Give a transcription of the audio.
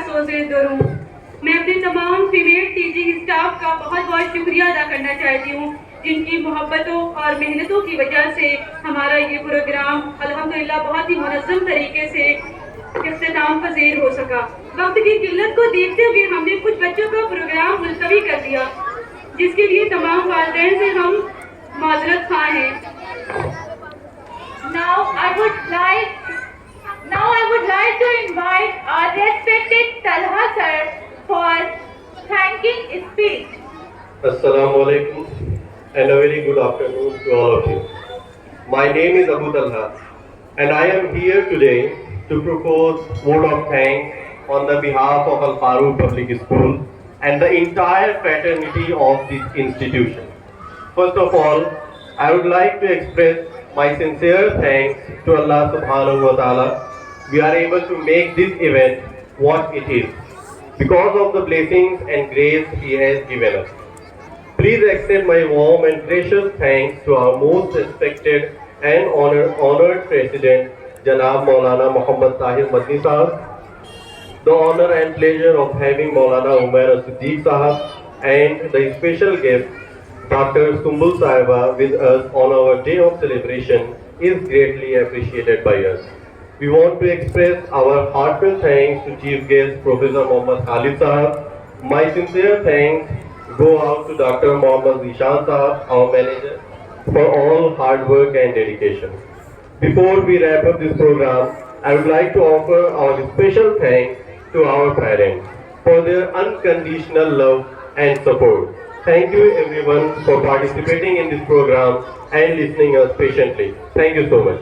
सोज़े दुरूं। मैं अपने तमाम फीमेल टीचिंग स्टाफ का बहुत बहुत शुक्रिया अदा करना चाहती हूँ, जिनकी मोहब्बतों और मेहनतों की वजह से हमारा ये प्रोग्राम अल्हम्दुलिल्लाह बहुत ही मुनज़्ज़म तरीके से इख्तिताम पज़ीर हो सका। वक्त की किल्लत को देखते हुए हमने कुछ बच्चों का प्रोग्राम मुलतवी कर दिया, जिसके लिए तमाम वालिदैन से हम माज़रत ख़्वाह हैं। Now I would like to invite our respected Talha sir for thanking speech. Assalamu alaikum and a very good afternoon to all of you. My name is Abu Talha and I am here today to propose vote of thanks on the behalf of Al-FAROOQ Public School and the entire fraternity of this institution. First of all, I would like to express my sincere thanks to Allah subhanahu wa ta'ala. We are able to make this event what it is because of the blessings and grace He has given us. Please accept my warm and precious thanks to our most respected and honored President, Janab Molana Muhammad Madni Sahab, the honor and pleasure of having Molana Umair Siddique Sahab and the special guest Dr. Sumbul Sahiba with us on our day of celebration is greatly appreciated by us. We want to express our heartfelt thanks to Chief Guest Professor Muhammad Khalid Sahab. My sincere thanks go out to Dr. Mohammad Zeeshan Sahab, our manager, for all hard work and dedication. Before we wrap up this program, I would like to offer our special thanks to our parents for their unconditional love and support. Thank you everyone for participating in this program and listening us patiently. Thank you so much.